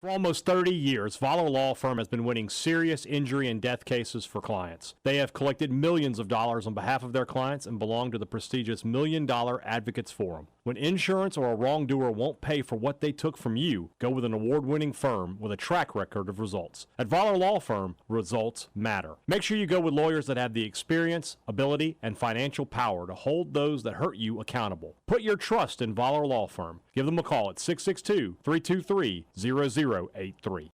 For almost 30 years, Voller Law Firm has been winning serious injury and death cases for clients. They have collected millions of dollars on behalf of their clients and belong to the prestigious $1 Million Advocates Forum. When insurance or a wrongdoer won't pay for what they took from you, go with an award-winning firm with a track record of results. At Voller Law Firm, results matter. Make sure you go with lawyers that have the experience, ability, and financial power to hold those that hurt you accountable. Put your trust in Voller Law Firm. Give them a call at 662-323-0083.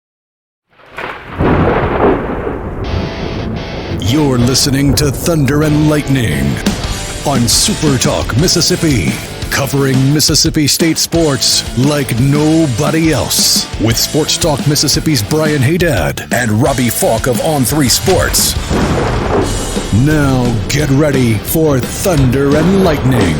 You're listening to Thunder and Lightning on SuperTalk Mississippi, covering Mississippi State sports like nobody else. With Sports Talk Mississippi's Brian Hadad and Robbie Faulk of On3 Sports. Now get ready for Thunder and Lightning.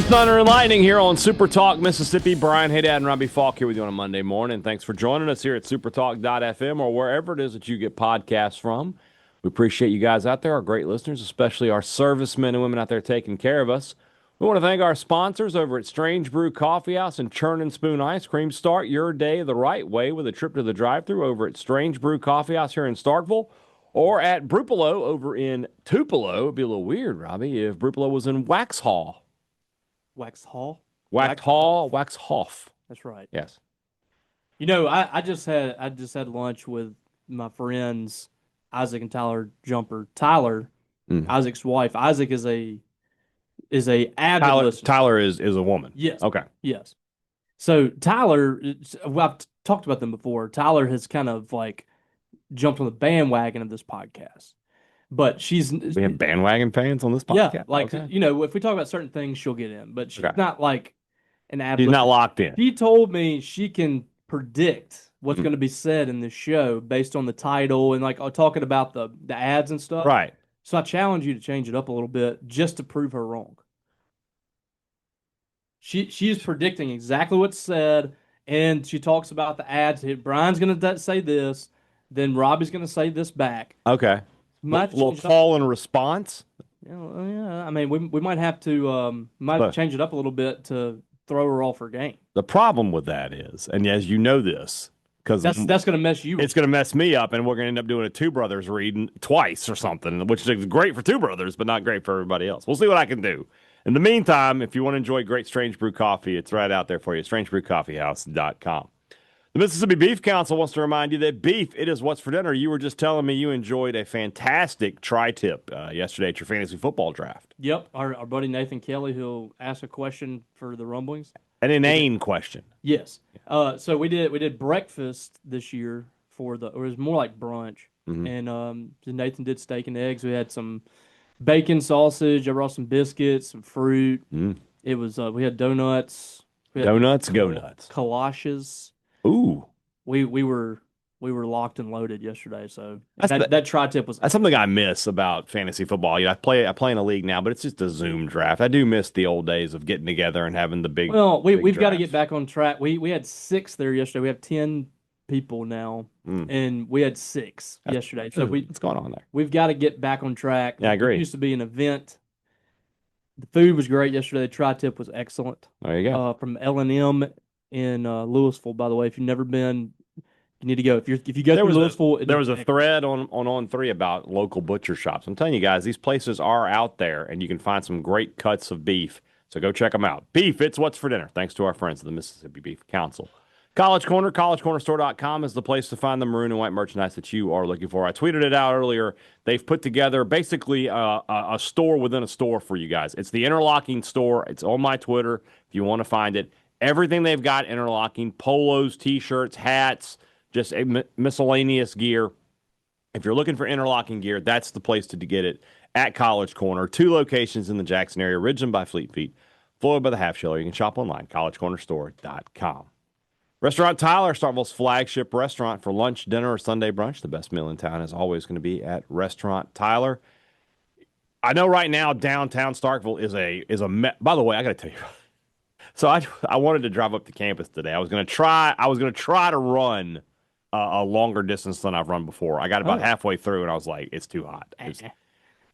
Thunder and Lightning here on Super Talk Mississippi. Brian Hadad and Robbie Faulk here with you on a Monday morning. Thanks for joining us here at supertalk.fm or wherever it is that you get podcasts from. We appreciate you guys out there, our great listeners, especially our servicemen and women out there taking care of us. We want to thank our sponsors over at Strange Brew Coffee House and Churn and Spoon Ice Cream. Start your day the right way with a trip to the drive-thru over at Strange Brew Coffee House here in Starkville or at Brupolo over in Tupelo. It'd be a little weird, Robbie, if Brupolo was in Waxhaw. Waxhaw? Waxhoff. That's right. Yes. You know, I just had lunch with my friends Isaac and Tyler Jumper. Tyler, Isaac's wife. Isaac is a avid listener. Tyler is a woman. Yes. Okay. Yes. So Tyler, I've talked about them before. Tyler has kind of like jumped on the bandwagon of this podcast. But we have bandwagon fans on this podcast. Yeah, like okay. You know, if we talk about certain things, she'll get in, but she's not like an avid. She's not locked in. She told me she can predict what's going to be said in this show based on the title and like talking about the ads and stuff. Right. So I challenge you to change it up a little bit just to prove her wrong. She's predicting exactly what's said, and she talks about the ads. Brian's going to say this, then Robbie's going to say this back. Okay. Little call and response. Yeah, I mean, we might have to change it up a little bit to throw her off her game. The problem with that is, and as you know this, because that's going to mess you. It's going to mess me up, and we're going to end up doing a Two Brothers read twice or something, which is great for Two Brothers, but not great for everybody else. We'll see what I can do. In the meantime, if you want to enjoy great Strange Brew coffee, it's right out there for you. StrangeBrewCoffeehouse.com. The Mississippi Beef Council wants to remind you that beef, it is what's for dinner. You were just telling me you enjoyed a fantastic tri-tip yesterday at your fantasy football draft. Yep. Our buddy Nathan Kelly, who'll ask a question for the Rumblings. An inane question. Yes. So we did breakfast this year or it was more like brunch. Mm-hmm. And Nathan did steak and eggs. We had some bacon, sausage. I brought some biscuits, some fruit. Mm. It was we had donuts. Go nuts. Kolaches. Ooh, we were locked and loaded yesterday, so that tri-tip was. That's something I miss about fantasy football. You know, I play in a league now, but it's just a Zoom draft. I do miss the old days of getting together and having the big. Well, we've got to get back on track. We had 6 there yesterday. We have 10 people now, and we had 6 yesterday. So what's going on there? We've got to get back on track. Yeah, I agree. It used to be an event. The food was great yesterday. The tri-tip was excellent. There you go. From L&M. In Louisville, by the way, if you've never been, you need to go. If you go to Louisville, there was a thread on 3 about local butcher shops. I'm telling you guys, these places are out there, and you can find some great cuts of beef. So go check them out. Beef, it's what's for dinner. Thanks to our friends at the Mississippi Beef Council. College Corner, collegecornerstore.com is the place to find the maroon and white merchandise that you are looking for. I tweeted it out earlier. They've put together basically a store within a store for you guys. It's the interlocking store. It's on my Twitter if you want to find it. Everything they've got interlocking, polos, T-shirts, hats, just a miscellaneous gear. If you're looking for interlocking gear, that's the place to get it at College Corner. 2 locations in the Jackson area, Ridgeland by Fleet Feet, Floyd by the Half Shell. You can shop online, collegecornerstore.com. Restaurant Tyler, Starkville's flagship restaurant for lunch, dinner, or Sunday brunch. The best meal in town is always going to be at Restaurant Tyler. I know right now downtown Starkville is a by the way, I got to tell you. So I wanted to drive up to campus today. I was going to try to run a longer distance than I've run before. I got about halfway through and I was like, it's too hot.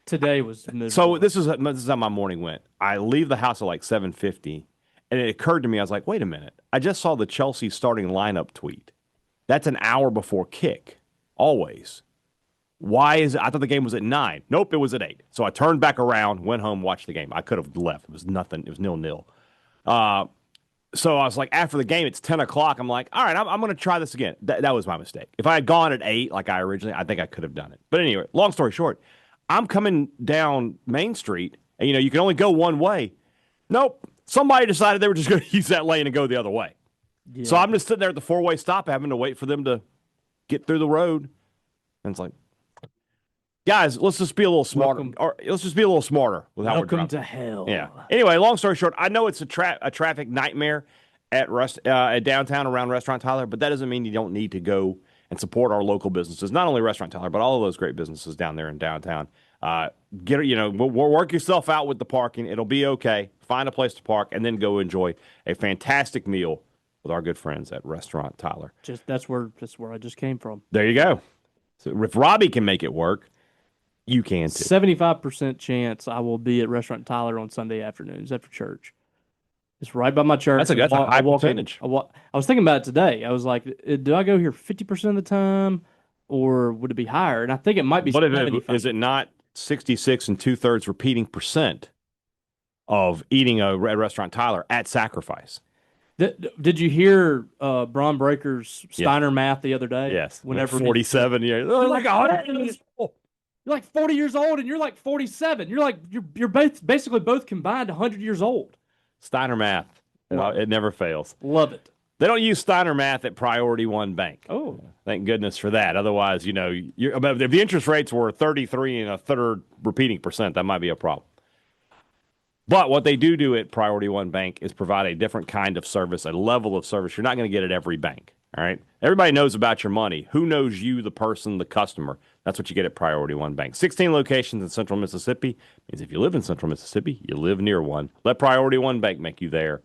Today was miserable. So this is how my morning went. I leave the house at like 7:50, And it occurred to me, I was like, wait a minute. I just saw the Chelsea starting lineup tweet. That's an hour before kick, always. Why is it? I thought the game was at 9. Nope, it was at 8. So I turned back around, went home, watched the game. I could have left. It was nothing. It was 0-0. So I was like, after the game, it's 10 o'clock. I'm like, all right, I'm going to try this again. That was my mistake. If I had gone at 8 like I originally, I think I could have done it. But anyway, long story short, I'm coming down Main Street, and you can only go one way. Nope. Somebody decided they were just going to use that lane and go the other way. Yeah. So I'm just sitting there at the four-way stop having to wait for them to get through the road. And it's like, guys, let's just be a little smarter. Let's just be a little smarter with how we're driving. Welcome to hell. Yeah. Anyway, long story short, I know it's a traffic nightmare at downtown around Restaurant Tyler, but that doesn't mean you don't need to go and support our local businesses. Not only Restaurant Tyler, but all of those great businesses down there in downtown. Work yourself out with the parking. It'll be okay. Find a place to park and then go enjoy a fantastic meal with our good friends at Restaurant Tyler. That's where I just came from. There you go. So if Robbie can make it work, you can too. 75% chance I will be at Restaurant Tyler on Sunday afternoons after church. It's right by my church. That's a high percentage. I was thinking about it today. I was like, do I go here 50% of the time, or would it be higher? And I think it might be. But is it not 66 2/3 repeating percent of eating at Restaurant Tyler at sacrifice? Did you hear Braun Breaker's Steiner math the other day? Yes. Whenever 47 years. You're like 100 you're like 40 years old, and you're like 47. You're basically both combined 100 years old. Steiner math. It never fails. Love it. They don't use Steiner math at Priority One Bank. Oh. Thank goodness for that. Otherwise, if the interest rates were 33 1/3 repeating percent, that might be a problem. But what they do at Priority One Bank is provide a different kind of service, a level of service you're not going to get at every bank. All right? Everybody knows about your money. Who knows you, the person, the customer? That's what you get at Priority One Bank. 16 locations in Central Mississippi. Means if you live in Central Mississippi, you live near one. Let Priority One Bank make you their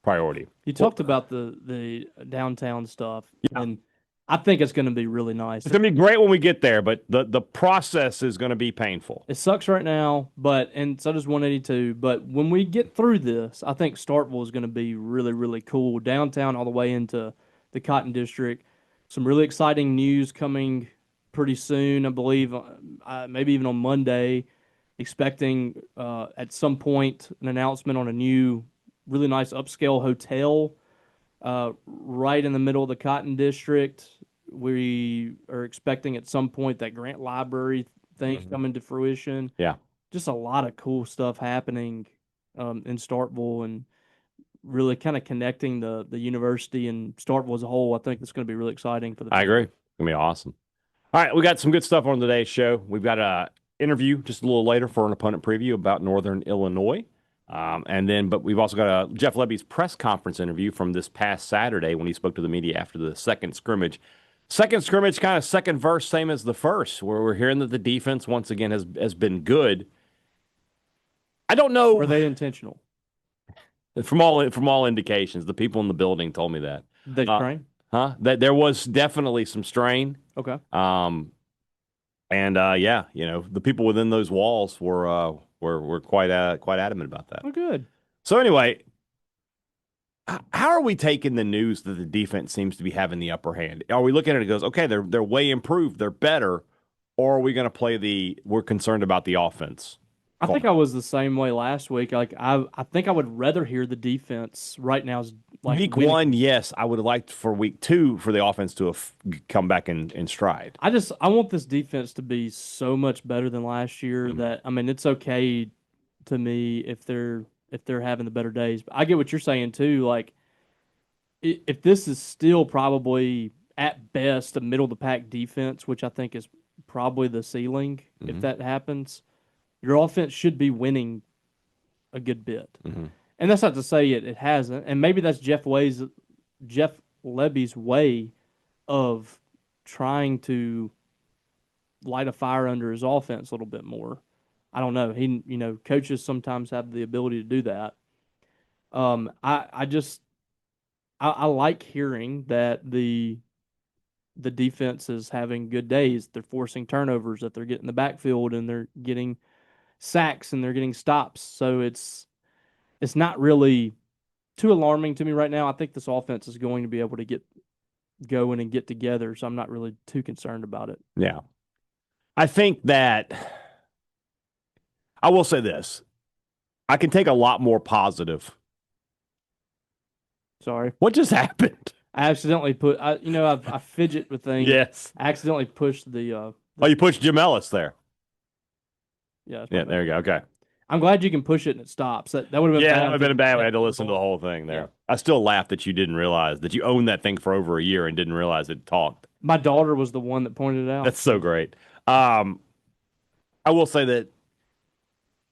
priority. You talked about the downtown stuff, and I think it's going to be really nice. It's going to be great when we get there, but the process is going to be painful. It sucks right now, and so does 182. But when we get through this, I think Starkville is going to be really, really cool. Downtown all the way into the Cotton District. Some really exciting news coming pretty soon, I believe, maybe even on Monday. Expecting at some point an announcement on a new, really nice upscale hotel right in the middle of the Cotton District. We are expecting at some point that Grant Library thing coming to fruition. Yeah. Just a lot of cool stuff happening in Starkville, and really kind of connecting the university and Starkville as a whole. I think it's going to be really exciting for the I agree. It's going to be awesome. All right, we got some good stuff on today's show. We've got an interview just a little later for an opponent preview about Northern Illinois. But we've also got Jeff Lebby's press conference interview from this past Saturday when he spoke to the media after the second scrimmage. Second scrimmage, kind of second verse, same as the first, where we're hearing that the defense once again has been good. I don't know. Were they intentional? From all indications, the people in the building told me that. The strain? That there was definitely some strain. Okay. The people within those walls were quite adamant about that. Oh, good. So anyway, how are we taking the news that the defense seems to be having the upper hand? Are we looking at it and goes, okay, they're way improved, they're better, or are we going to play we're concerned about the offense? I think I was the same way last week. Like I think I would rather hear the defense right now. Week winning. 1, yes, I would have liked for week 2 for the offense to have come back in stride. I want this defense to be so much better than last year that it's okay to me if they're having the better days. But I get what you're saying too. Like if this is still probably at best a middle of the pack defense, which I think is probably the ceiling if that happens. Your offense should be winning a good bit. Mm-hmm. And that's not to say it hasn't. And maybe that's Jeff Lebby's way of trying to light a fire under his offense a little bit more. I don't know. Coaches sometimes have the ability to do that. I like hearing that the defense is having good days. They're forcing turnovers, that they're getting the backfield, and they're getting sacks, and they're getting stops. So it's not really too alarming to me right now. I think this offense is going to be able to get going and get together, so I'm not really too concerned about it. Yeah. I think that I will say this. I can take a lot more positive. Sorry. What just happened? I accidentally I fidget with things. Yes. I accidentally pushed the Oh, you pushed Jim Ellis there. yeah. Yeah, there you go. Okay. I'm glad you can push it and it stops. That would have been Yeah, bad that would have been a bad way. I had to listen to the whole. whole thing there. Yeah. I still laugh that you didn't realize that you owned that thing for over a year and didn't realize it talked. My daughter was the one that pointed it out. That's so great. I will say that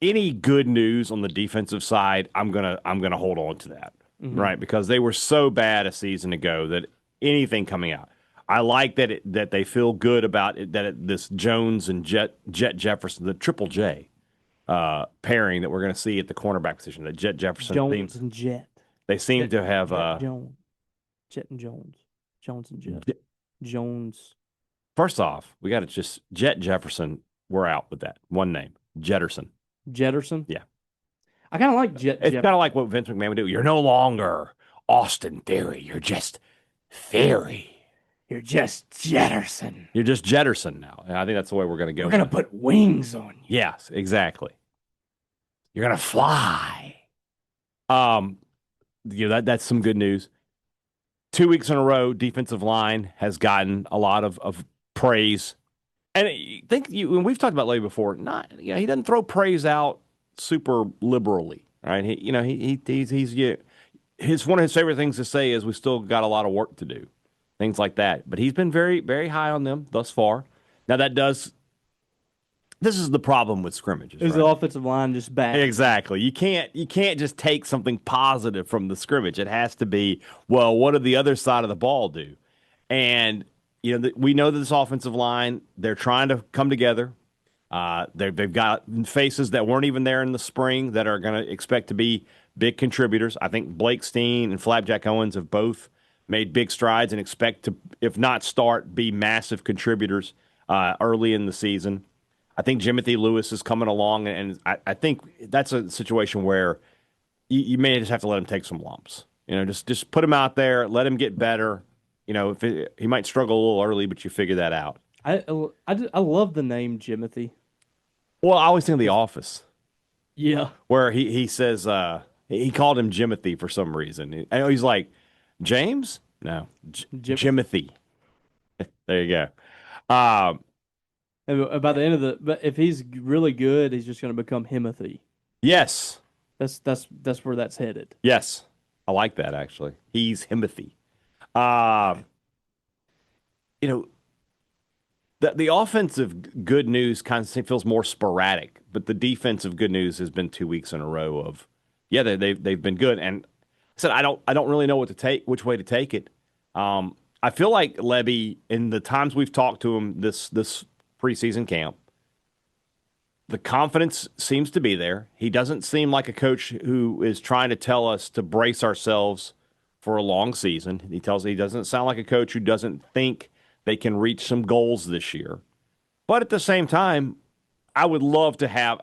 any good news on the defensive side, I'm gonna hold on to that, right? Because they were so bad a season ago that anything coming out, I like that they feel good about it, this Jones and Jet Jefferson, the Triple J pairing that we're going to see at the cornerback position. That Jet Jefferson Jones and Jet. They seem to have Jones, Jet and Jones, Jones and Jet, Jones. First off, we got to just Jet Jefferson. We're out with that one name, Jetterson. Jetterson. Yeah, I kind of like Jet. It's kind of like what Vince McMahon would do. You're no longer Austin Theory. You're just Theory. You're just Jetterson. You're just Jetterson now. And I think that's the way we're going to go. We're going to put wings on you. Yes, exactly. You're going to fly. That's some good news. 2 weeks in a row, defensive line has gotten a lot of praise. And when we've talked about Lebby before, he doesn't throw praise out super liberally, right? He's one of his favorite things to say is we still got a lot of work to do. Things like that. But he's been very, very high on them thus far. Now, this is the problem with scrimmages. Is the offensive line just bad? Exactly. You can't just take something positive from the scrimmage. It has to be, well, what did the other side of the ball do? And, we know that this offensive line, they're trying to come together. They've got faces that weren't even there in the spring that are going to expect to be big contributors. I think Blake Steen and Flapjack Owens have both made big strides and expect to, if not start, be massive contributors early in the season. I think Jimothy Lewis is coming along, and I think that's a situation where you may just have to let him take some lumps. Just put him out there, let him get better. He might struggle a little early, but you figure that out. I love the name Jimothy. Well, I always think of The Office. Yeah. Where he says he called him Jimothy for some reason. And he's like, James? No, Jimothy. There you go. And by the end of but if he's really good, he's just going to become Himothy. Yes. That's where that's headed. Yes. I like that, actually. He's Himothy. The offensive good news kind of feels more sporadic, but the defensive good news has been 2 weeks in a row of, they've been good. And I said, I don't really know which way to take it. I feel like Lebby, in the times we've talked to him this preseason camp, the confidence seems to be there. He doesn't seem like a coach who is trying to tell us to brace ourselves for a long season. He doesn't sound like a coach who doesn't think they can reach some goals this year. But at the same time, I would love to have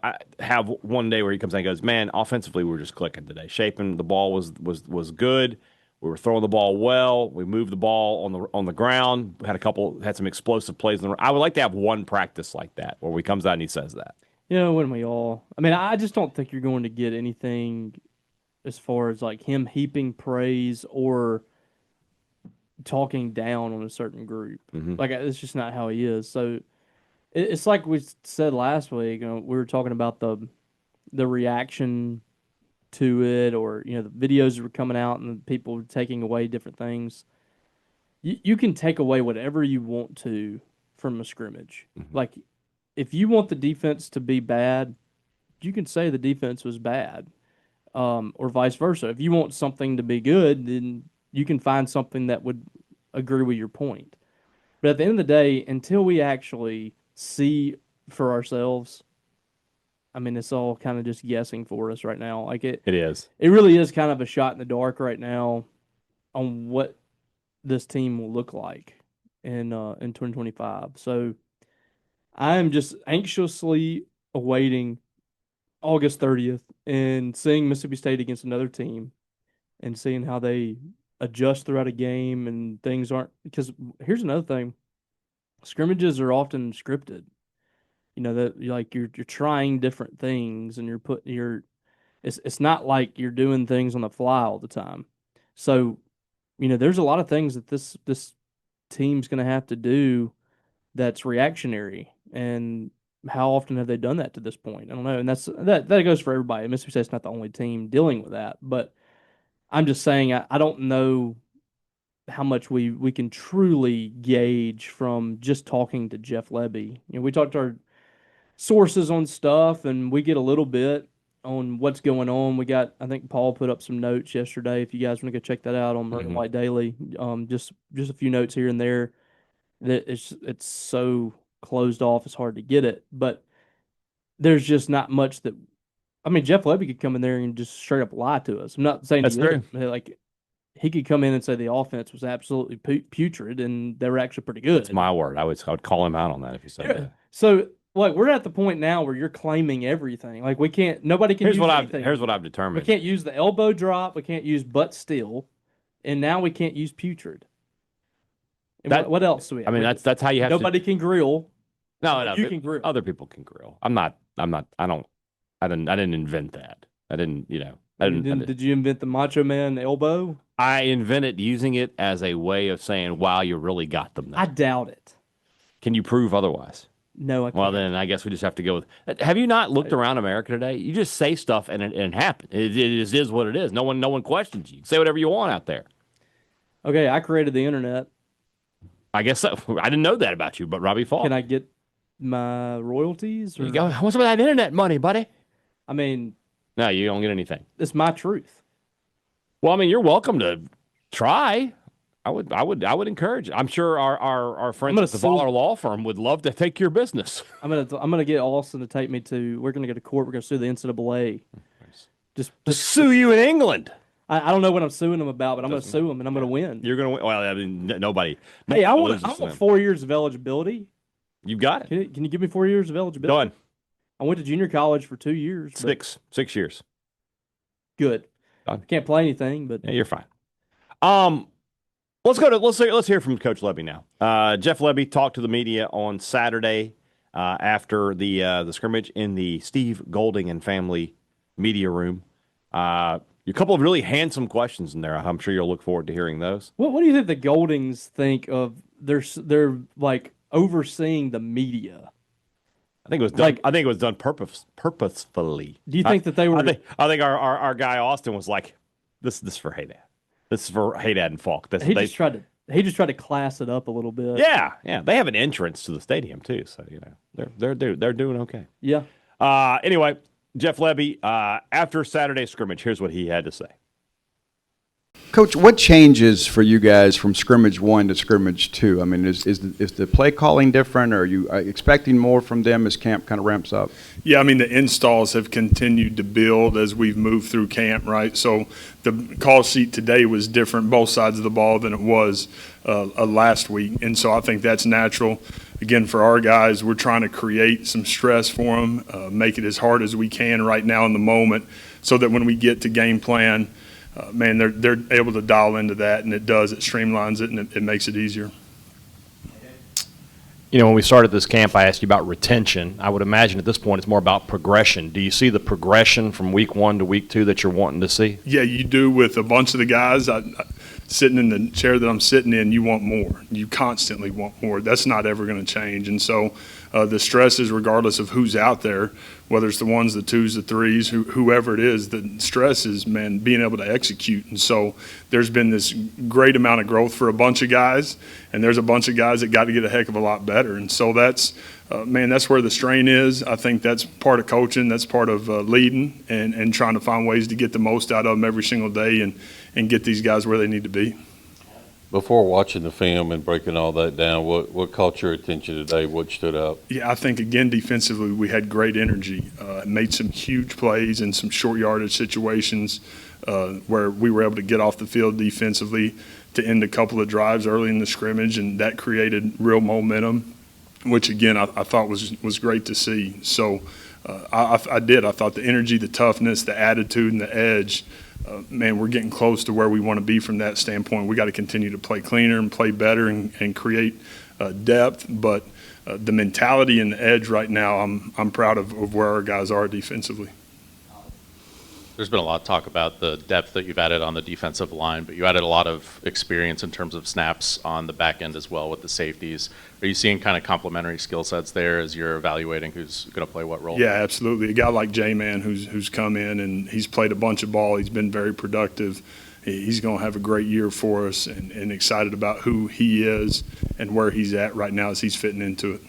one day where he comes in and goes, man, offensively we're just clicking today. Shaping the ball was good. We were throwing the ball well. We moved the ball on the ground. Had some explosive plays. I would like to have one practice like that where he comes out and he says that. Wouldn't we all? I mean, I just don't think you're going to get anything as far as like him heaping praise or talking down on a certain group. Mm-hmm. Like, it's just not how he is. So it's like we said last week. We were talking about the reaction to it, or the videos that were coming out and people were taking away different things. You can take away whatever you want to from a scrimmage. Mm-hmm. Like, if you want the defense to be bad, you can say the defense was bad, or vice versa. If you want something to be good, then you can find something that would agree with your point. But at the end of the day, until we actually see for ourselves, I mean, it's all kind of just guessing for us right now. Like it is. It really is kind of a shot in the dark right now on what this team will look like in 2025. So I am just anxiously awaiting August 30th and seeing Mississippi State against another team and seeing how they adjust throughout a game and things aren't, because here's another thing. Scrimmages are often scripted. That you're trying different things and it's not like you're doing things on the fly all the time. So, there's a lot of things that this team's going to have to do that's reactionary. And how often have they done that to this point? I don't know. And that goes for everybody. Mississippi State's not the only team dealing with that, but I'm just saying I don't know how much we can truly gauge from just talking to Jeff Lebby. We talked to our sources on stuff, and we get a little bit on what's going on. I think Paul put up some notes yesterday. If you guys want to go check that out on Murray White Daily, just a few notes here and there. That it's so closed off, it's hard to get it. But there's just not much that. I mean, Jeff Lebby could come in there and just straight up lie to us. I'm not saying that's true. Like, he could come in and say the offense was absolutely putrid, and they were actually pretty good. That's my word. I would call him out on that if he said that. So, like, we're at the point now where you're claiming everything. Like, nobody can use anything. Here's what I've determined. We can't use the elbow drop. We can't use butt still. And now we can't use putrid. And what else do we have? I mean, that's how you have Nobody can grill. No. You can grill. Other people can grill. I didn't invent that. I didn't, Did you invent the Macho Man elbow? I invented using it as a way of saying, wow, you really got them there. I doubt it. Can you prove otherwise? No, I can't. Well, then I guess we just have to go with. Have you not looked around America today? You just say stuff and it happens. It is what it is. No one questions you. Say whatever you want out there. Okay, I created the internet. I guess so. I didn't know that about you, but Robbie Faulk. Can I get my royalties? There you go. What's with that internet money, buddy? I mean, no, you don't get anything. It's my truth. Well, I mean, you're welcome to try. I would encourage it. I'm sure our friends at the Voller Law Firm would love to take your business. I'm gonna get Austin to take me to. We're gonna go to court. We're gonna sue the NCAA. Just sue you in England. I don't know what I'm suing them about, but I'm going to sue them and I'm going to win. You're going to win. Well, I mean, nobody. Hey, I want 4 years of eligibility. You got it. Can you give me 4 years of eligibility? Done. I went to junior college for 2 years. 6 years. Good. Done. Can't play anything, but yeah, you're fine. Let's hear from Coach Lebby now. Jeff Lebby talked to the media on Saturday after the scrimmage in the Steve Golding and family media room. A couple of really handsome questions in there. I'm sure you'll look forward to hearing those. What do you think the Goldings think of they're like overseeing the media? I think it was done. I think it was done purposefully. Do you think that they were? I think our guy Austin was like, "This is for Hadad. This is for Hadad and Faulk." He just tried to class it up a little bit. Yeah. They have an entrance to the stadium too, so they're doing okay. Yeah. Anyway. Jeff Lebby, after Saturday's scrimmage, here's what he had to say. Coach, what changes for you guys from scrimmage 1 to scrimmage 2? I mean, is the play calling different? Or are you expecting more from them as camp kind of ramps up? Yeah, I mean, the installs have continued to build as we've moved through camp, right? So the call sheet today was different, both sides of the ball, than it was last week. And so I think that's natural. Again, for our guys, we're trying to create some stress for them, make it as hard as we can right now in the moment so that when we get to game plan, they're able to dial into that, and it streamlines it, and it makes it easier. When we started this camp, I asked you about retention. I would imagine at this point it's more about progression. Do you see the progression from week 1 to week 2 that you're wanting to see? Yeah, you do with a bunch of the guys. Sitting in the chair that I'm sitting in, you want more. You constantly want more. That's not ever going to change. And so the stress is regardless of who's out there, whether it's the ones, the twos, the threes, whoever it is, the stress is, being able to execute. And so there's been this great amount of growth for a bunch of guys, and there's a bunch of guys that got to get a heck of a lot better. And so that's where the strain is. I think that's part of coaching. That's part of leading and trying to find ways to get the most out of them every single day and get these guys where they need to be. Before watching the film and breaking all that down, what caught your attention today? What stood out? Yeah, I think, again, defensively, we had great energy, made some huge plays in some short yardage situations where we were able to get off the field defensively to end a couple of drives early in the scrimmage, and that created real momentum, which, again, I thought was great to see. So I thought the energy, the toughness, the attitude, and the edge man, we're getting close to where we want to be from that standpoint. We got to continue to play cleaner and play better and create depth. But the mentality and the edge right now, I'm proud of where our guys are defensively. There's been a lot of talk about the depth that you've added on the defensive line, but you added a lot of experience in terms of snaps on the back end as well with the safeties. Are you seeing kind of complementary skill sets there as you're evaluating who's going to play what role? Yeah, absolutely. A guy like J-Man who's come in and he's played a bunch of ball. He's been very productive. He's going to have a great year for us and excited about who he is and where he's at right now as he's fitting into it.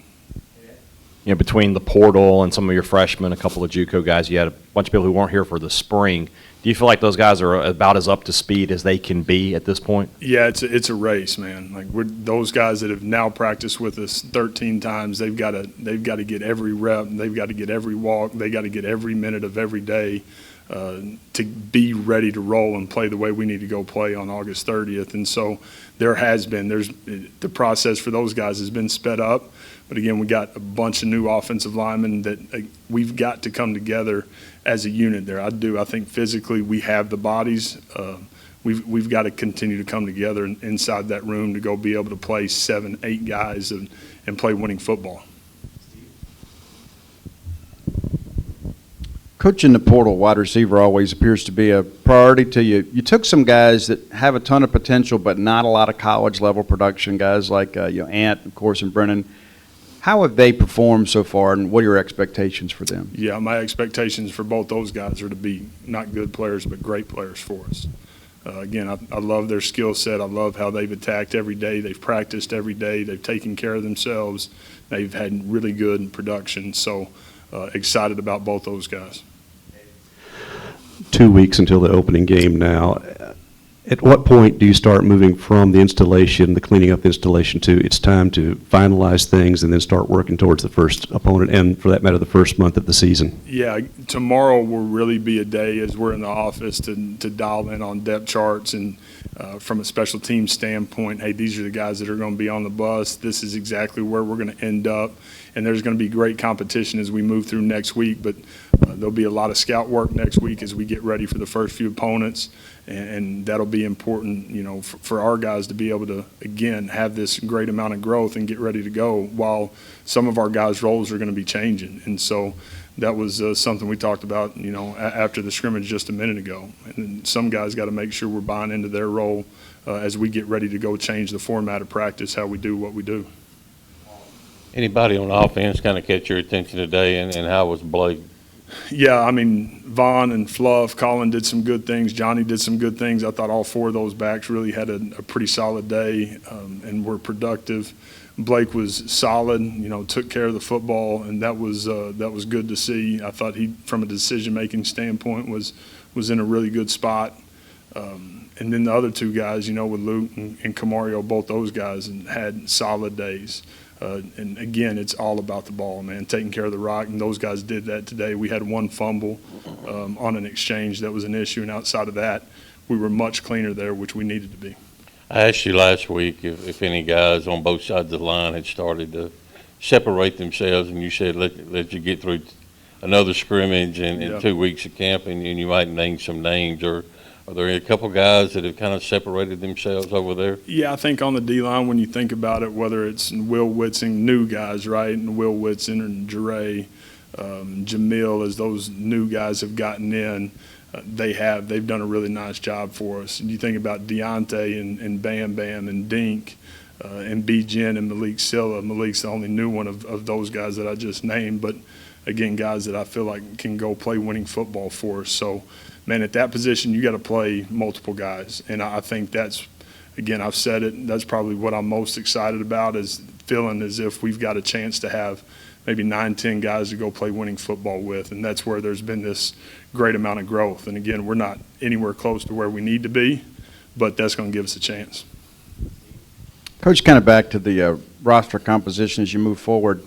You know, between the portal and some of your freshmen, a couple of JUCO guys, you had a bunch of people who weren't here for the spring. Do you feel like those guys are about as up to speed as they can be at this point? Yeah, it's a race, man. Like those guys that have now practiced with us 13 times, they've got to get every rep, they've got to get every walk, they got to get every minute of every day to be ready to roll and play the way we need to go play on August 30th. And so the process for those guys has been sped up. But again, we got a bunch of new offensive linemen that we've got to come together as a unit there. I think physically we have the bodies. We've got to continue to come together inside that room to go be able to play 7, 8 guys and play winning football. Coaching the portal wide receiver always appears to be a priority to you. You took some guys that have a ton of potential but not a lot of college level production, guys like Ant, of course, and Brennan. How have they performed so far, and what are your expectations for them? Yeah, my expectations for both those guys are to be not good players but great players for us. Again, I love their skill set. I love how they've attacked every day. They've practiced every day. They've taken care of themselves. They've had really good production. So excited about both those guys. 2 weeks until the opening game now. At what point do you start moving from the installation, the cleaning up installation, to it's time to finalize things and then start working towards the first opponent and, for that matter, the first month of the season? Yeah, tomorrow will really be a day as we're in the office to dial in on depth charts and from a special team standpoint, hey, these are the guys that are going to be on the bus. This is exactly where we're going to end up. And there's going to be great competition as we move through next week, but there'll be a lot of scout work next week as we get ready for the first few opponents, and that'll be important, for our guys to be able to, again, have this great amount of growth and get ready to go while some of our guys' roles are going to be changing. And so that was something we talked about, after the scrimmage just a minute ago. And some guys got to make sure we're buying into their role as we get ready to go change the format of practice, how we do what we do. Anybody on offense kind of catch your attention today, and how was Blake? Yeah, Vaughn and Fluff, Colin did some good things. Johnny did some good things. I thought all 4 of those backs really had a pretty solid day and were productive. Blake was solid, took care of the football, and that was good to see. I thought he, from a decision-making standpoint, was in a really good spot. And then the other 2 guys, with Luke and Camario, both those guys had solid days. And again, it's all about the ball, man, taking care of the rock, and those guys did that today. We had 1 fumble on an exchange that was an issue, and outside of that, we were much cleaner there, which we needed to be. I asked you last week if any guys on both sides of the line had started to separate themselves, and you said let you get through another scrimmage and 2 weeks of camp, and you might name some names. Or are there a couple guys that have kind of separated themselves over there? Yeah, I think on the D-line, when you think about it, whether it's Will Whitson, new guys, right, and Will Whitson and Jure, Jamil, as those new guys have gotten in, they've done a really nice job for us. And you think about Deontay and Bam Bam and Dink and B-Jen and Malik Silla. Malik's the only new one of those guys that I just named, but again, guys that I feel like can go play winning football for us. So, man, at that position, you got to play multiple guys. And I think that's, again, I've said it, that's probably what I'm most excited about, is feeling as if we've got a chance to have maybe 9, 10 guys to go play winning football with. And that's where there's been this great amount of growth. And again, we're not anywhere close to where we need to be, but that's going to give us a chance. Coach, kind of back to the roster composition as you move forward.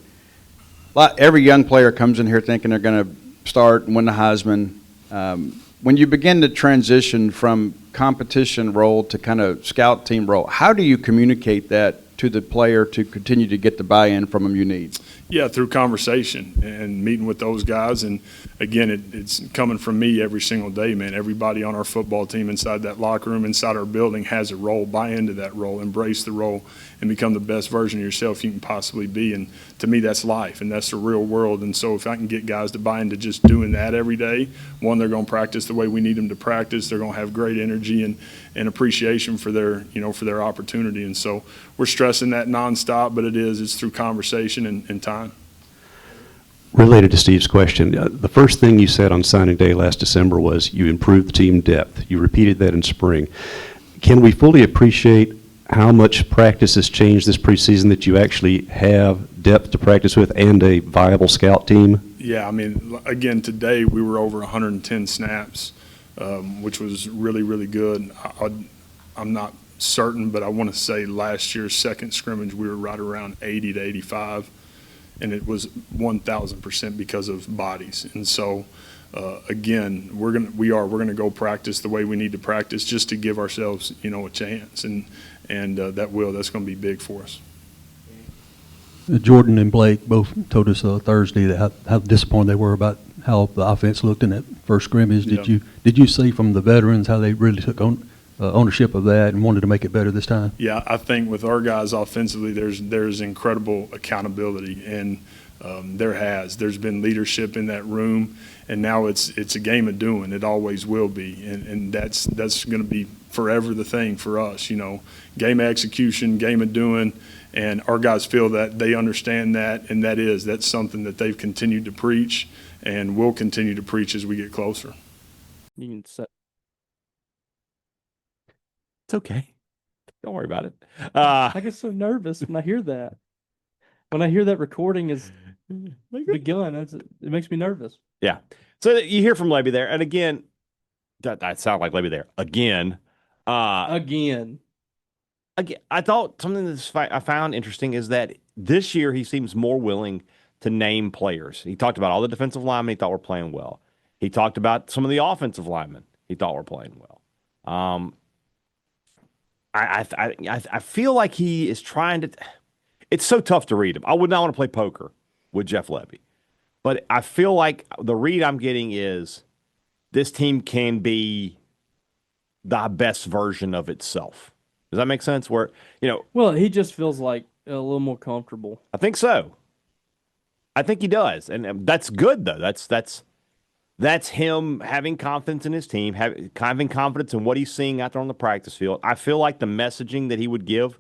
Every young player comes in here thinking they're going to start and win the Heisman. When you begin to transition from competition role to kind of scout team role, how do you communicate that to the player to continue to get the buy-in from them you need? Yeah, through conversation and meeting with those guys. And again, it's coming from me every single day, man. Everybody on our football team inside that locker room, inside our building has a role. Buy into that role, embrace the role, and become the best version of yourself you can possibly be. And to me, that's life, and that's the real world. And so if I can get guys to buy into just doing that every day, one, they're going to practice the way we need them to practice. They're going to have great energy and appreciation for their opportunity. And so we're stressing that nonstop, but it's through conversation and time. Related to Steve's question, the first thing you said on signing day last December was you improved the team depth. You repeated that in spring. Can we fully appreciate how much practice has changed this preseason that you actually have depth to practice with and a viable scout team? Yeah, I mean, again, today we were over 110 snaps, which was really, really good. I'm not certain, but I want to say last year's second scrimmage we were right around 80 to 85. And it was 1,000% because of bodies. And so, again, we're gonna go practice the way we need to practice just to give ourselves, a chance. And that's gonna be big for us. Jordan and Blake both told us Thursday that how disappointed they were about how the offense looked in that first scrimmage. Did you see from the veterans how they really took ownership of that and wanted to make it better this time? Yeah, I think with our guys offensively, there's incredible accountability, and there's been leadership in that room, and now it's a game of doing. It always will be, and that's going to be forever the thing for us. Game of execution, game of doing, and our guys feel that they understand that, and that's something that they've continued to preach and will continue to preach as we get closer. You can set. It's okay. Don't worry about it. I get so nervous when I hear that. When I hear that recording is begun, it makes me nervous. Yeah. So you hear from Lebby there, and again, that sound like Lebby there again. Again, I thought something that I found interesting is that this year he seems more willing to name players. He talked about all the defensive linemen he thought were playing well. He talked about some of the offensive linemen he thought were playing well. I feel like he is trying to. It's so tough to read him. I would not want to play poker with Jeff Lebby, but I feel like the read I'm getting is this team can be the best version of itself. Does that make sense? Where well, he just feels like a little more comfortable. I think so. I think he does, and that's good though. That's him having confidence in his team, having confidence in what he's seeing out there on the practice field. I feel like the messaging that he would give,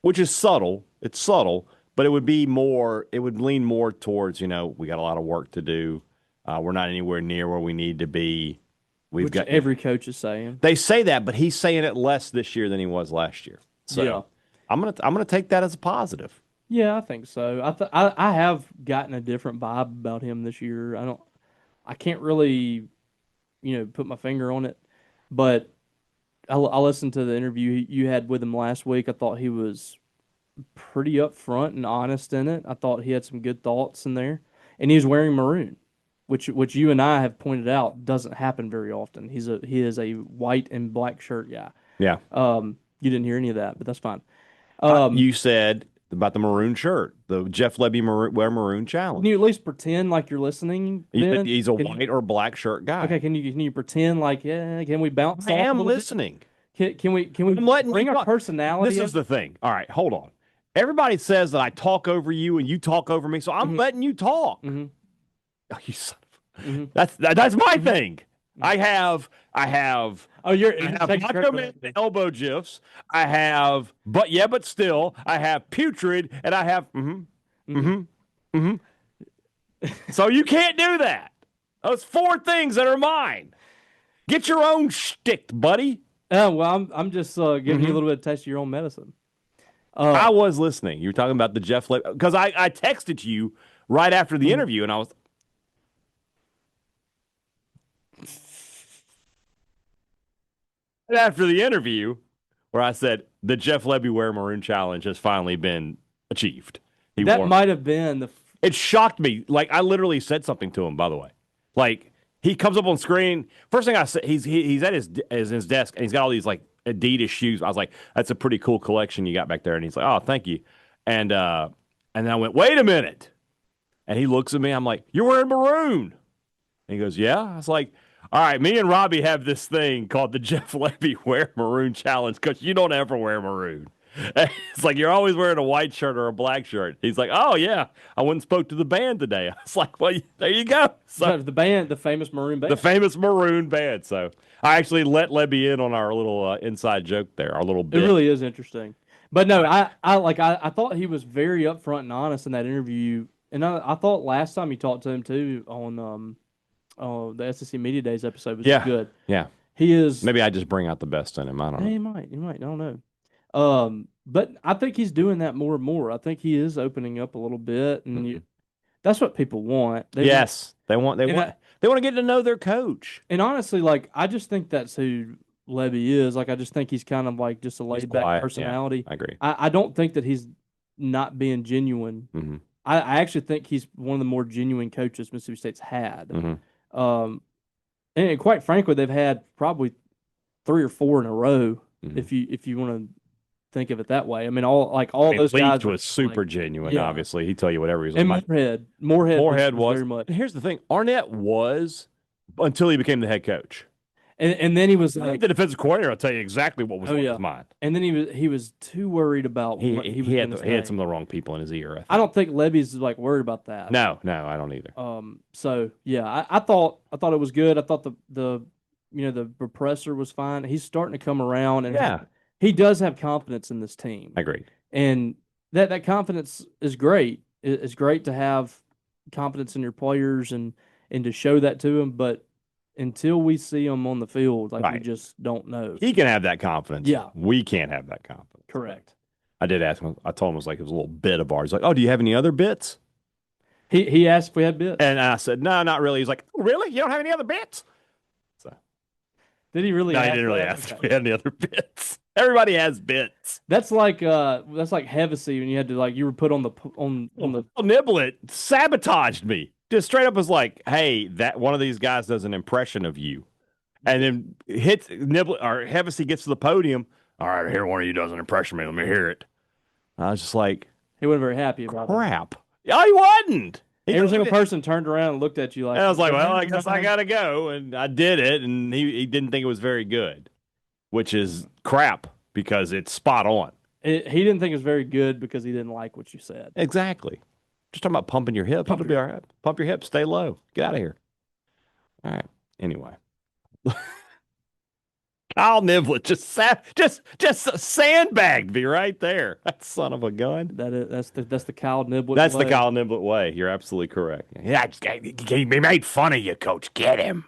which is subtle, but it would lean more towards, we got a lot of work to do. We're not anywhere near where we need to be. Which every coach is saying. They say that, but he's saying it less this year than he was last year. So yeah. I'm gonna take that as a positive. Yeah, I think so. I have gotten a different vibe about him this year. I can't really, put my finger on it, but I listened to the interview you had with him last week. I thought he was pretty upfront and honest in it. I thought he had some good thoughts in there, and he was wearing maroon, which you and I have pointed out doesn't happen very often. He is a white and black shirt guy. Yeah. You didn't hear any of that, but that's fine. You said about the maroon shirt, the Jeff Lebby wear maroon challenge. Can you at least pretend like you're listening? He's a white or black shirt guy. Okay, can you pretend like can we bounce? I am listening. Can we bring our personality? This is the thing. All right, hold on. Everybody says that I talk over you and you talk over me, so I'm letting you talk. Mm-hmm. Oh, you son of that's my thing. I have Macho Man elbow gifs. I have but still. I have putrid, and I have So you can't do that. Those four things that are mine. Get your own shtick, buddy. Well, I'm just giving you a little bit of taste of your own medicine. I was listening. You were talking about the Jeff Lebby, because I texted you right after the interview, and I was. After the interview, where I said the Jeff Lebby Wear Maroon Challenge has finally been achieved. That might have been It shocked me. Like, I literally said something to him, by the way. Like, he comes up on screen. First thing I said, he's at his desk, and he's got all these, like, Adidas shoes. I was like, that's a pretty cool collection you got back there. And he's like, oh, thank you. And then I went, wait a minute. And he looks at me. I'm like, you're wearing maroon. And he goes, yeah. I was like, all right, me and Robbie have this thing called the Jeff Lebby Wear Maroon Challenge because you don't ever wear maroon. It's like you're always wearing a white shirt or a black shirt. He's like, oh, yeah, I went and spoke to the band today. I was like, well, there you go. So the band, the famous maroon band. The famous maroon band. So I actually let Lebby in on our little inside joke there, our little bit. It really is interesting. But no, I thought he was very upfront and honest in that interview. And I thought last time you talked to him, too, on the SEC Media Days episode was good. Yeah. He is. Maybe I just bring out the best in him. I don't know. He might. I don't know. But I think he's doing that more and more. I think he is opening up a little bit, and that's what people want. They want to get to know their coach. And honestly, like I just think that's who Lebby is. Like I just think he's kind of like just a laid back personality. Yeah, I agree. I don't think that he's not being genuine. Mm-hmm. I actually think he's one of the more genuine coaches Mississippi State's had. Mm-hmm. And quite frankly, they've had probably 3 or 4 in a row. Mm-hmm. If you want to think of it that way. I mean, all those Leach guys was super genuine. Obviously, he'd tell you whatever he was. And Moorhead was very much. And here's the thing: Arnett was until he became the head coach. And then he was like, the defensive coordinator. I'll tell you exactly what was on his mind. And then he was too worried about what he had some of the wrong people in his ear. I don't think Lebby's like worried about that. No, I don't either. So yeah, I thought it was good. I thought the repressor was fine. He's starting to come around, and he does have confidence in this team. I agree. And that confidence is great. It's great to have confidence in your players and to show that to them, but until we see them on the field, we just don't know. He can have that confidence. Yeah. We can't have that confidence. Correct. I did ask him. I told him it was like it was a little bit of ours. He's like, oh, do you have any other bits? He asked if we had bits. And I said, no, not really. He's like, oh, really? You don't have any other bits? So did he really? No, he didn't really ask if we had any other bits. Everybody has bits. That's like Hevesy when you had to you were put on the Niblet sabotaged me. Just straight up was like, hey, that one of these guys does an impression of you. And then hits Niblet or Hevesy gets to the podium. All right, here one of you does an impression of me. Let me hear it. I was just like, he wasn't very happy about crap. Yeah, he wasn't. Every single person turned around and looked at you like. And I was like, well, I guess I gotta go, and I did it, and he didn't think it was very good, which is crap because it's spot on. He didn't think it was very good because he didn't like what you said. Exactly. Just talking about pumping your hips. It'll be all right. Pump your hips. Stay low. Get out of here. All right. Anyway. Kyle Niblet just sandbagged me right there. That son of a gun. That's the Kyle Niblet way. That's the Kyle Niblet way. You're absolutely correct. Yeah, he made fun of you, Coach. Get him.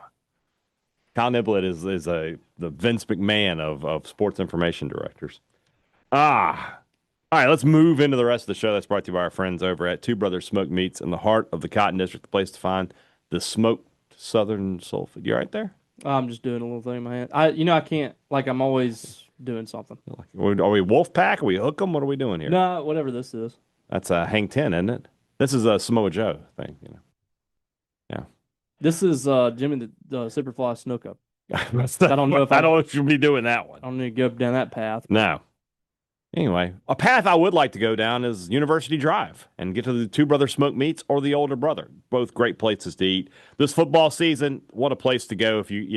Kyle Niblet is the Vince McMahon of sports information directors. All right, let's move into the rest of the show. That's brought to you by our friends over at Two Brothers Smoked Meats in the heart of the Cotton District, the place to find the smoked Southern soul food. You all right there? I'm just doing a little thing in my hand. I can't, I'm always doing something. Are we wolf pack? Are we hook 'em? What are we doing here? No, whatever this is. That's a Hang 10, isn't it? This is a Samoa Joe thing, Yeah. This is Jimmy the Superfly Snook Up. I don't know if you should be doing that one. I don't need to go down that path. No. Anyway, a path I would like to go down is University Drive and get to the Two Brother Smoked Meats or the Older Brother. Both great places to eat. This football season, what a place to go if you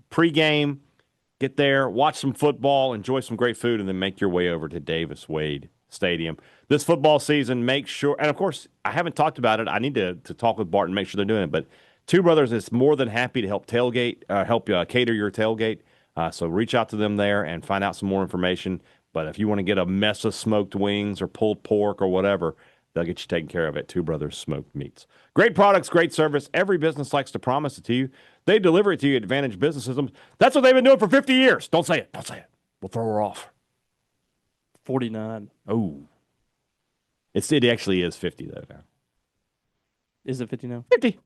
pregame, get there, watch some football, enjoy some great food, and then make your way over to Davis Wade Stadium. This football season, make sure, and of course, I haven't talked about it. I need to talk with Bart and make sure they're doing it, but Two Brothers is more than happy to help cater your tailgate. So reach out to them there and find out some more information. But if you want to get a mess of smoked wings or pulled pork or whatever, they'll get you taken care of at Two Brothers Smoked Meats. Great products, great service. Every business likes to promise it to you. They deliver it to you at Advantage Business Systems. That's what they've been doing for 50 years. Don't say it. Don't say it. We'll throw her off. 49. Oh. It actually is 50, though, now. Is it 50 now? 50.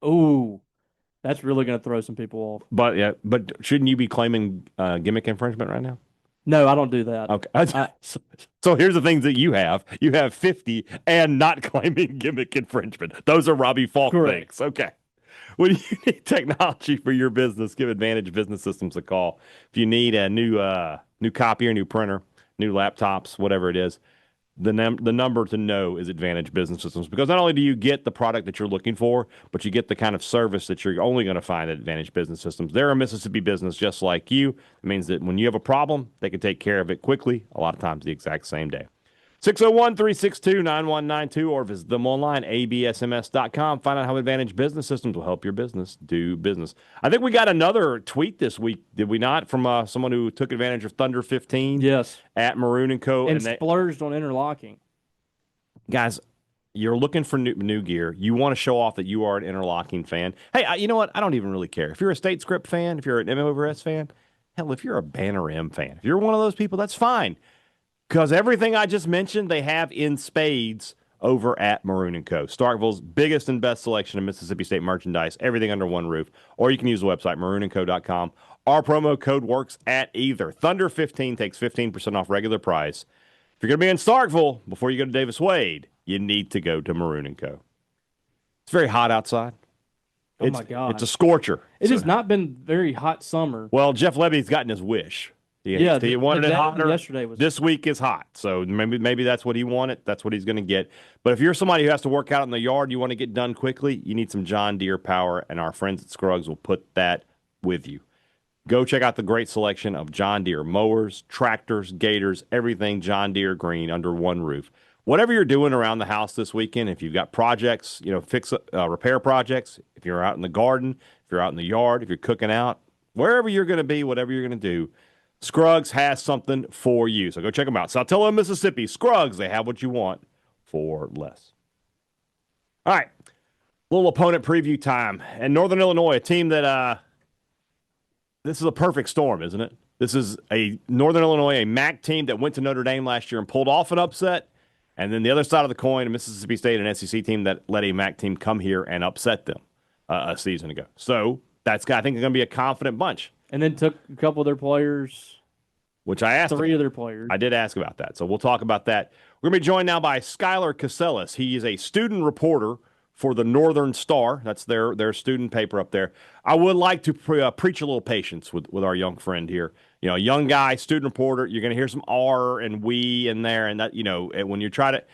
Oh. That's really going to throw some people off. But shouldn't you be claiming gimmick infringement right now? No, I don't do that. Okay. So here's the things that you have. You have 50 and not claiming gimmick infringement. Those are Robbie Faulk things. Okay. When you need technology for your business, give Advantage Business Systems a call. If you need a new copier, new printer, new laptops, whatever it is, the number to know is Advantage Business Systems, because not only do you get the product that you're looking for, but you get the kind of service that you're only going to find at Advantage Business Systems. They're a Mississippi business just like you. It means that when you have a problem, they can take care of it quickly, a lot of times the exact same day. 601-362-9192 or visit them online, absms.com. Find out how Advantage Business Systems will help your business do business. I think we got another tweet this week, did we not, from someone who took advantage of Thunder 15? Yes. At Maroon & Co. And splurged on interlocking. Guys, you're looking for new gear. You want to show off that you are an interlocking fan. Hey, you know what? I don't even really care. If you're a State Script fan, if you're an M/S fan, hell, if you're a Banner M fan, if you're one of those people, that's fine. Because everything I just mentioned, they have in spades over at Maroon & Co. Starkville's biggest and best selection of Mississippi State merchandise, everything under one roof. Or you can use the website, maroonandco.com. Our promo code works at either. Thunder 15 takes 15% off regular price. If you're going to be in Starkville before you go to Davis Wade, you need to go to Maroon & Co. It's very hot outside. Oh, my God. It's a scorcher. It has not been very hot summer. Well, Jeff Lebby's gotten his wish. He wanted it hotter. Yesterday was. This week is hot, so maybe that's what he wanted. That's what he's going to get. But if you're somebody who has to work out in the yard, you want to get done quickly, you need some John Deere power, and our friends at Scruggs will put that with you. Go check out the great selection of John Deere mowers, tractors, gators, everything John Deere green under one roof. Whatever you're doing around the house this weekend, if you've got projects, repair projects, if you're out in the garden, if you're out in the yard, if you're cooking out, wherever you're going to be, whatever you're going to do, Scruggs has something for you. So go check them out. Saltillo, Mississippi, Scruggs, they have what you want for less. All right, little opponent preview time. And Northern Illinois, a team that this is a perfect storm, isn't it? This is a Northern Illinois, a MAC team that went to Notre Dame last year and pulled off an upset. And then the other side of the coin, a Mississippi State, an SEC team that let a MAC team come here and upset them a season ago. So that's, I think, going to be a confident bunch. And then took a couple of their players. Which I asked. 3 of their players. I did ask about that. So we'll talk about that. We're going to be joined now by Skylar Casellas. He is a student reporter for the Northern Star. That's their student paper up there. I would like to preach a little patience with our young friend here. You know, young guy, student reporter. You're going to hear some R and we in there. And that, when you try to,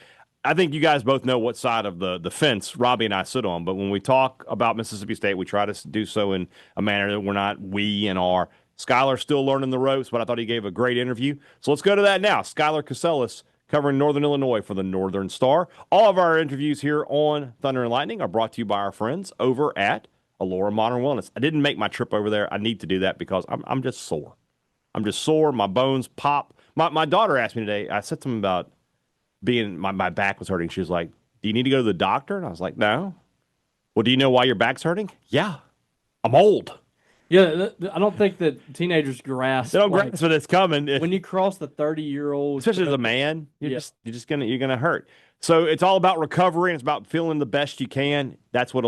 I think you guys both know what side of the fence Robbie and I sit on. But when we talk about Mississippi State, we try to do so in a manner that we're not we and our. Skylar's still learning the ropes, but I thought he gave a great interview. So let's go to that now. Skylar Casellas covering Northern Illinois for the Northern Star. All of our interviews here on Thunder and Lightning are brought to you by our friends over at Allura Modern Wellness. I didn't make my trip over there. I need to do that because I'm just sore. I'm just sore. My bones pop. My daughter asked me today, I said something about my back was hurting. She was like, do you need to go to the doctor? And I was like, no. Well, do you know why your back's hurting? Yeah. I'm old. Yeah, I don't think that teenagers grasp. They don't grasp when it's coming. When you cross the 30-year-old, especially as a man, you're gonna hurt. So it's all about recovery and it's about feeling the best you can. That's what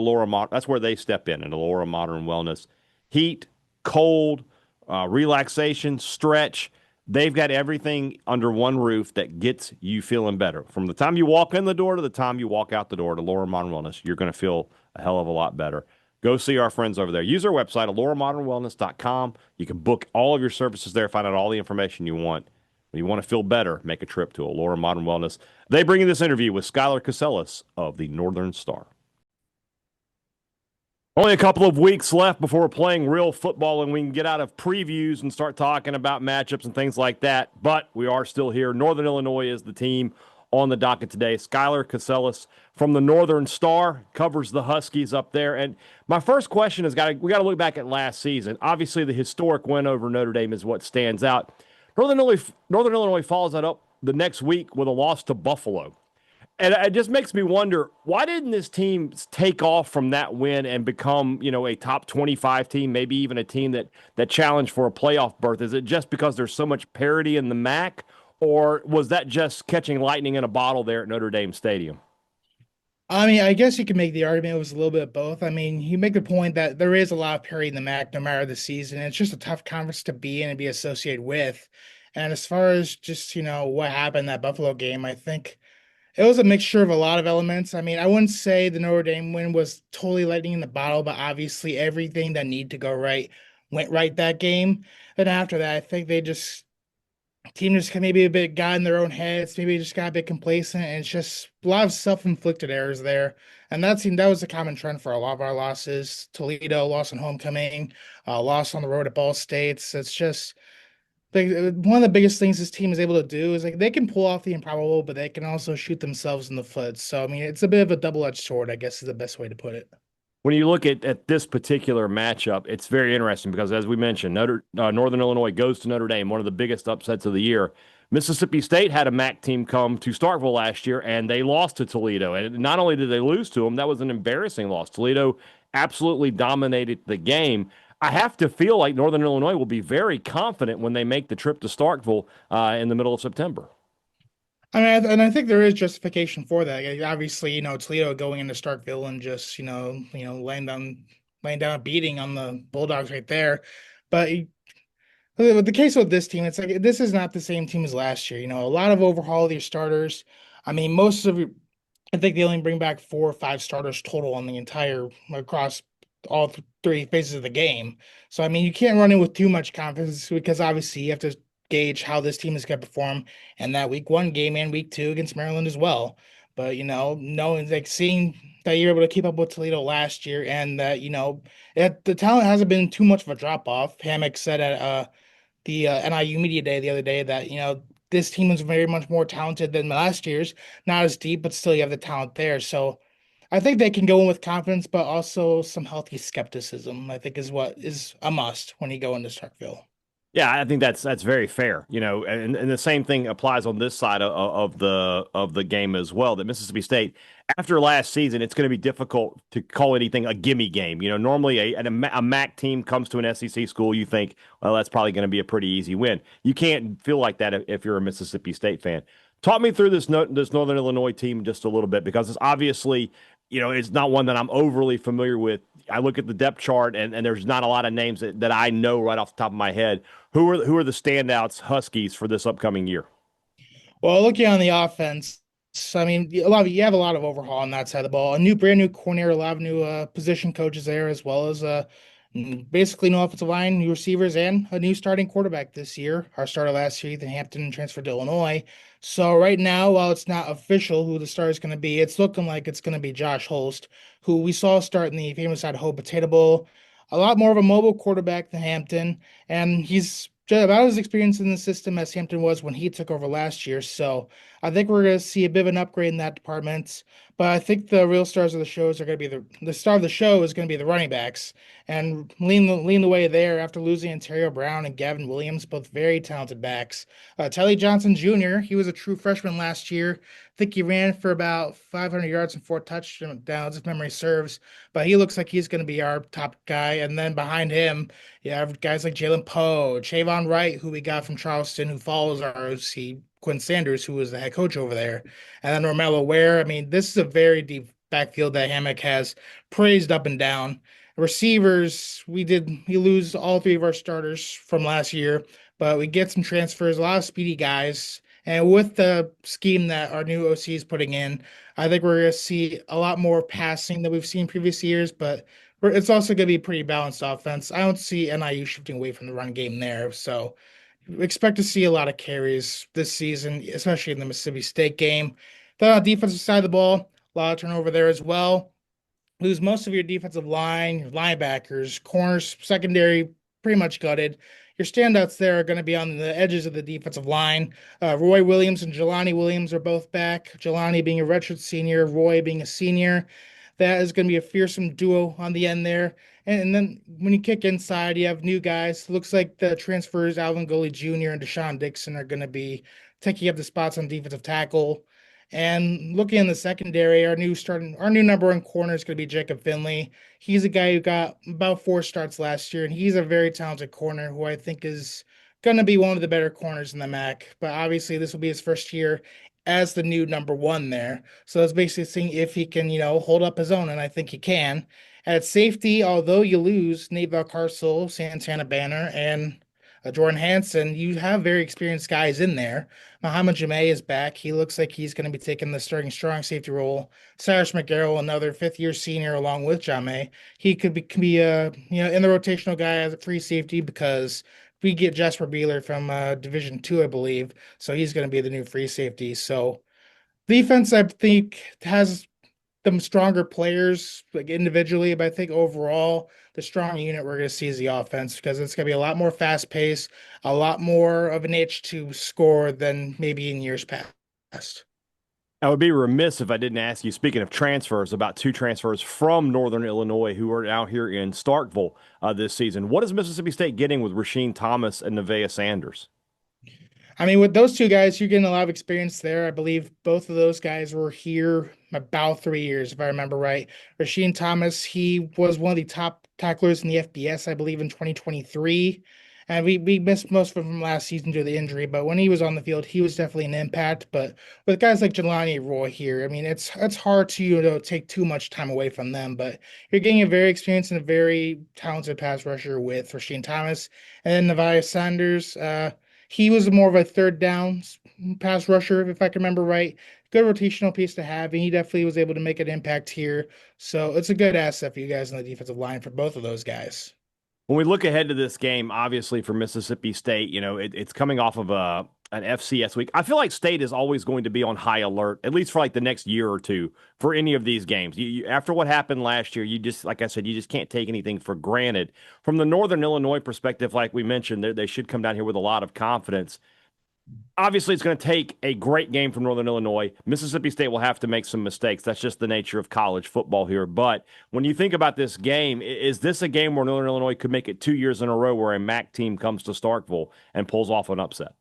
that's where they step in Allura Modern Wellness. Heat, cold, relaxation, stretch. They've got everything under one roof that gets you feeling better. From the time you walk in the door to the time you walk out the door to Allura Modern Wellness, you're going to feel a hell of a lot better. Go see our friends over there. Use our website, alluramodernwellness.com. You can book all of your services there, find out all the information you want. When you want to feel better, make a trip to Allura Modern Wellness. They bring you this interview with Skylar Casellas of the Northern Star. Only a couple of weeks left before we're playing real football and we can get out of previews and start talking about matchups and things like that. But we are still here. Northern Illinois is the team on the docket today. Skylar Casellas from the Northern Star covers the Huskies up there. And my first question is we got to look back at last season. Obviously, the historic win over Notre Dame is what stands out. Northern Illinois follows that up the next week with a loss to Buffalo. And it just makes me wonder, why didn't this team take off from that win and become, a top 25 team, maybe even a team that challenged for a playoff berth? Is it just because there's so much parity in the MAC, or was that just catching lightning in a bottle there at Notre Dame Stadium? I mean, I guess you could make the argument it was a little bit of both. I mean, you make the point that there is a lot of parity in the MAC no matter the season. It's just a tough conference to be in and be associated with. And as far as just, what happened in that Buffalo game, I think it was a mixture of a lot of elements. I mean, I wouldn't say the Notre Dame win was totally lightning in the bottle, but obviously everything that needed to go right went right that game. And after that, I think they just team just maybe a bit got in their own heads, maybe just got a bit complacent, and it's just a lot of self-inflicted errors there. And that was a common trend for a lot of our losses. Toledo lost on homecoming, lost on the road at Ball States. It's just like one of the biggest things this team is able to do is like they can pull off the improbable, but they can also shoot themselves in the foot. So I mean, it's a bit of a double-edged sword, I guess is the best way to put it. When you look at this particular matchup, it's very interesting because, as we mentioned, Northern Illinois goes to Notre Dame, one of the biggest upsets of the year. Mississippi State had a MAC team come to Starkville last year, and they lost to Toledo. And not only did they lose to them, that was an embarrassing loss. Toledo absolutely dominated the game. I have to feel like Northern Illinois will be very confident when they make the trip to Starkville in the middle of September. I mean, and I think there is justification for that. Obviously, Toledo going into Starkville and just, laying down a beating on the Bulldogs right there. But with the case with this team, it's like this is not the same team as last year. A lot of overhaul of your starters. I mean, I think they only bring back 4 or 5 starters total on the entire across all 3 phases of the game. So I mean, you can't run in with too much confidence because obviously you have to gauge how this team is going to perform in that week 1 game and week 2 against Maryland as well. But knowing like seeing that you're able to keep up with Toledo last year and that the talent hasn't been too much of a drop off. Hammock said at the NIU Media Day the other day that this team is very much more talented than last year's. Not as deep, but still you have the talent there. So I think they can go in with confidence, but also some healthy skepticism, I think is what is a must when you go into Starkville. Yeah, I think that's very fair. And the same thing applies on this side of the game as well. That Mississippi State, after last season, it's going to be difficult to call anything a gimme game. Normally a MAC team comes to an SEC school, you think, well, that's probably going to be a pretty easy win. You can't feel like that if you're a Mississippi State fan. Talk me through this Northern Illinois team just a little bit, because it's obviously, it's not one that I'm overly familiar with. I look at the depth chart and there's not a lot of names that I know right off the top of my head. Who are the standouts Huskies for this upcoming year? Well, looking on the offense, I mean, you have a lot of overhaul on that side of the ball. Brand new coordinator, a lot of new position coaches there, as well as basically no offensive line, new receivers, and a new starting quarterback this year. Our starter last year, Ethan Hampton, transferred to Illinois. So right now, while it's not official who the starter is going to be, it's looking like it's going to be Josh Holst, who we saw start in the famous Idaho Potato Bowl. A lot more of a mobile quarterback than Hampton, and he's about as experienced in the system as Hampton was when he took over last year. So I think we're going to see a bit of an upgrade in that department. But I think the real stars of the shows are going to be the star of the show is going to be the running backs, and lean the way there after losing Ontario Brown and Gavin Williams, both very talented backs. Telly Johnson Jr., he was a true freshman last year. I think he ran for about 500 yards and 4 touchdowns, if memory serves. But he looks like he's going to be our top guy. And then behind him, you have guys like Jalen Poe, Chavon Wright, who we got from Charleston, who follows our OC, Quinn Sanders, who was the head coach over there. And then Romello Ware. I mean, this is a very deep backfield that Hammock has praised up and down. Receivers, we lose all 3 of our starters from last year, but we get some transfers, a lot of speedy guys. And with the scheme that our new OC is putting in, I think we're going to see a lot more passing than we've seen previous years, but it's also going to be a pretty balanced offense. I don't see NIU shifting away from the run game there. So expect to see a lot of carries this season, especially in the Mississippi State game. Then on the defensive side of the ball, a lot of turnover there as well. Lose most of your defensive line, your linebackers, corners, secondary, pretty much gutted. Your standouts there are going to be on the edges of the defensive line. Roy Williams and Jelani Williams are both back. Jelani being a redshirt senior, Roy being a senior. That is going to be a fearsome duo on the end there. And then when you kick inside, you have new guys. Looks like the transfers, Alvin Goley Jr. and Deshaun Dixon, are going to be taking up the spots on defensive tackle. And looking in the secondary, our new number 1 corner is going to be Jacob Finley. He's a guy who got about 4 starts last year, and he's a very talented corner who I think is going to be one of the better corners in the MAC. But obviously, this will be his first year as the new number 1 there. So it's basically seeing if he can, hold up his own, and I think he can. At safety, although you lose Nate Valcarcel, Santana Banner, and Jordan Hansen, you have very experienced guys in there. Muhammad Jameh is back. He looks like he's going to be taking the starting strong safety role. Cyrus McGarrell, another 5th-year senior, along with Jameh. He could be in the rotational guy as a free safety because we get Jasper Beeler from Division II, I believe. So he's going to be the new free safety. So defense, I think, has the stronger players like individually, but I think overall the strong unit we're going to see is the offense because it's going to be a lot more fast paced, a lot more of an itch to score than maybe in years past. I would be remiss if I didn't ask you, speaking of transfers, about 2 transfers from Northern Illinois who are out here in Starkville this season. What is Mississippi State getting with Rasheem Thomas and Nevaeh Sanders? I mean, with those 2 guys, you're getting a lot of experience there. I believe both of those guys were here about 3 years, if I remember right. Rasheem Thomas, he was one of the top tacklers in the FBS, I believe, in 2023. And we missed most of him from last season due to the injury, but when he was on the field, he was definitely an impact. But with guys like Jelani Roy here, I mean, it's hard to take too much time away from them. But you're getting a very experienced and a very talented pass rusher with Rasheem Thomas, and then Nevaeh Sanders. He was more of a third down pass rusher, if I can remember right. Good rotational piece to have, and he definitely was able to make an impact here. So it's a good asset for you guys on the defensive line for both of those guys. When we look ahead to this game, obviously for Mississippi State, it's coming off of an FCS week. I feel like State is always going to be on high alert, at least for like the next year or two, for any of these games. After what happened last year, you just, like I said, you just can't take anything for granted. From the Northern Illinois perspective, like we mentioned, they should come down here with a lot of confidence. Obviously, it's going to take a great game from Northern Illinois. Mississippi State will have to make some mistakes. That's just the nature of college football here. But when you think about this game, is this a game where Northern Illinois could make it 2 years in a row where a MAC team comes to Starkville and pulls off an upset?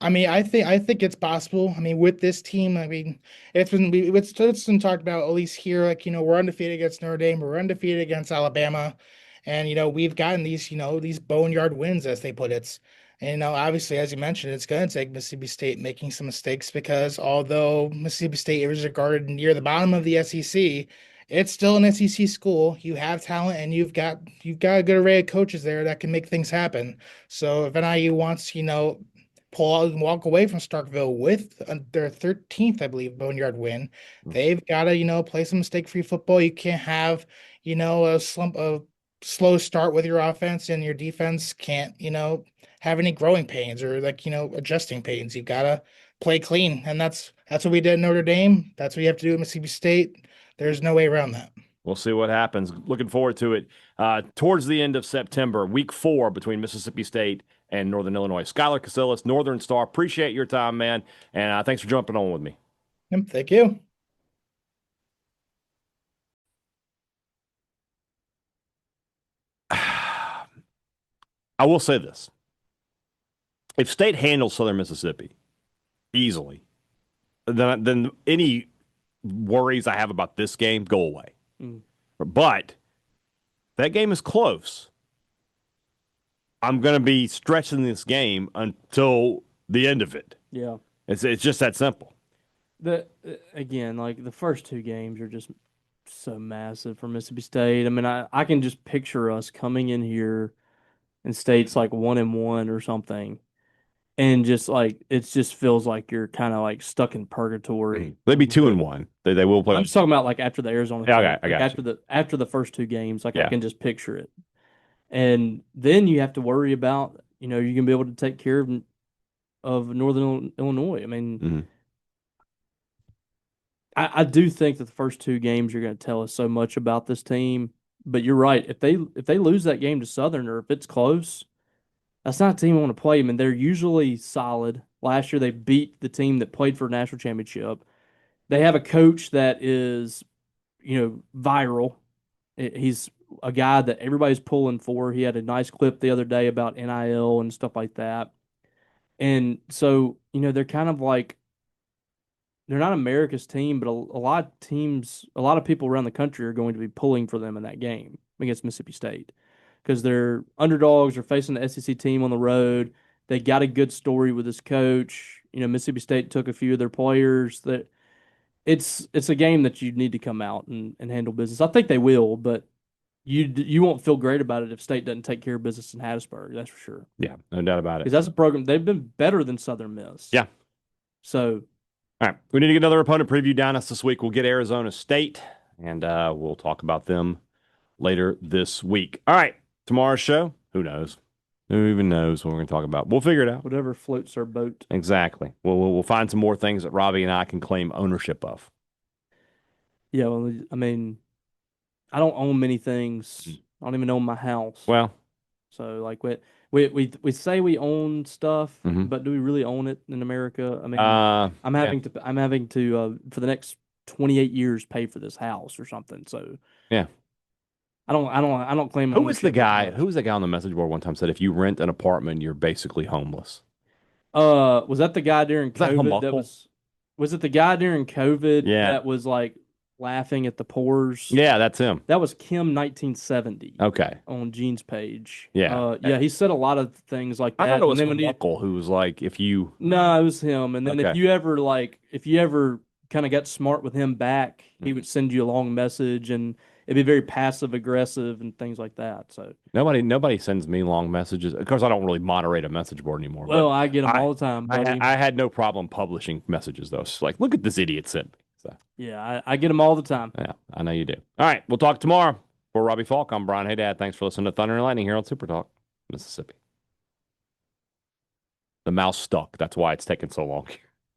I mean, I think it's possible. I mean, with this team, I mean, it's been talked about at least here. Like, we're undefeated against Notre Dame, we're undefeated against Alabama, and we've gotten these boneyard wins, as they put it. And obviously, as you mentioned, it's going to take Mississippi State making some mistakes because although Mississippi State is regarded near the bottom of the SEC, it's still an SEC school. You have talent, and you've got a good array of coaches there that can make things happen. So if NIU wants, pull out and walk away from Starkville with their 13th, I believe, boneyard win, they've got to, play some mistake-free football. You can't have, a slow start with your offense, and your defense can't, have any growing pains or adjusting pains. You gotta play clean, and that's what we did at Notre Dame. That's what you have to do at Mississippi State. There's no way around that. We'll see what happens. Looking forward to it. Towards the end of September, week 4 between Mississippi State and Northern Illinois. Skylar Casillas, Northern Star. Appreciate your time, man, and thanks for jumping on with me. Yep, thank you. I will say this. If State handles Southern Mississippi easily, then any worries I have about this game go away. But that game is close. I'm going to be stretching this game until the end of it. Yeah. It's just that simple. Again, like the first 2 games are just so massive for Mississippi State. I mean, I can just picture us coming in here and State's like 1-1 or something. And just like it just feels like you're kind of like stuck in purgatory. They'd be 2-1. They will play. I'm just talking about like after the Arizona. Yeah, okay, I got after the first 2 games, like I can just picture it. And then you have to worry about you can be able to take care of Northern Illinois. I mean, I do think that the first 2 games are going to tell us so much about this team. But you're right. If they lose that game to Southern or if it's close, that's not a team I want to play. I mean, they're usually solid. Last year, they beat the team that played for a national championship. They have a coach that is, viral. He's a guy that everybody's pulling for. He had a nice clip the other day about NIL and stuff like that. And so, they're kind of like, they're not America's team, but a lot of people around the country are going to be pulling for them in that game against Mississippi State. Because they're underdogs, they're facing the SEC team on the road. They got a good story with this coach. Mississippi State took a few of their players. That it's a game that you need to come out and handle business. I think they will, but you won't feel great about it if State doesn't take care of business in Hattiesburg. That's for sure. Yeah, no doubt about it. Because that's a program they've been better than Southern Miss. Yeah. So, all right, we need to get another opponent preview down us this week. We'll get Arizona State, and we'll talk about them later this week. All right. Tomorrow's show, who knows? Who even knows what we're going to talk about? We'll figure it out. Whatever floats our boat. Exactly. We'll find some more things that Robbie and I can claim ownership of. Yeah, well, I mean, I don't own many things. I don't even own my house. Well, so like we say we own stuff, Mhm. but do we really own it in America? I mean, yeah. I'm having to for the next 28 years pay for this house or something. So Yeah. I don't claim. Who was the ownership guy? as much. Who was the guy on the message board one time said if you rent an apartment, you're basically homeless? Was that the guy during that COVID Humuckle? was it the guy during COVID Yeah. that was like laughing at the pores? Yeah, that's him. That was Kim 1970 Okay. on Gene's page. Yeah. Yeah, he said a lot of things like that. I thought it was and then Humuckle who was like, if you. No, it was him. And then Okay. if you ever kind of got smart with him back, he would send you a long message and it'd be very passive aggressive and things like that. So Nobody sends me long messages. Of course, I don't really moderate a message board anymore. well, but I get them all the time, buddy. I had no problem publishing messages though. It's like, look at this idiot sent me. So yeah, I get them all the time. yeah, I know you do. All right, we'll talk tomorrow. For Robbie Faulk, I'm Brian Hadad. Thanks for listening to Thunder and Lightning here on Super Talk, Mississippi. The mouse stuck. That's why it's taking so long.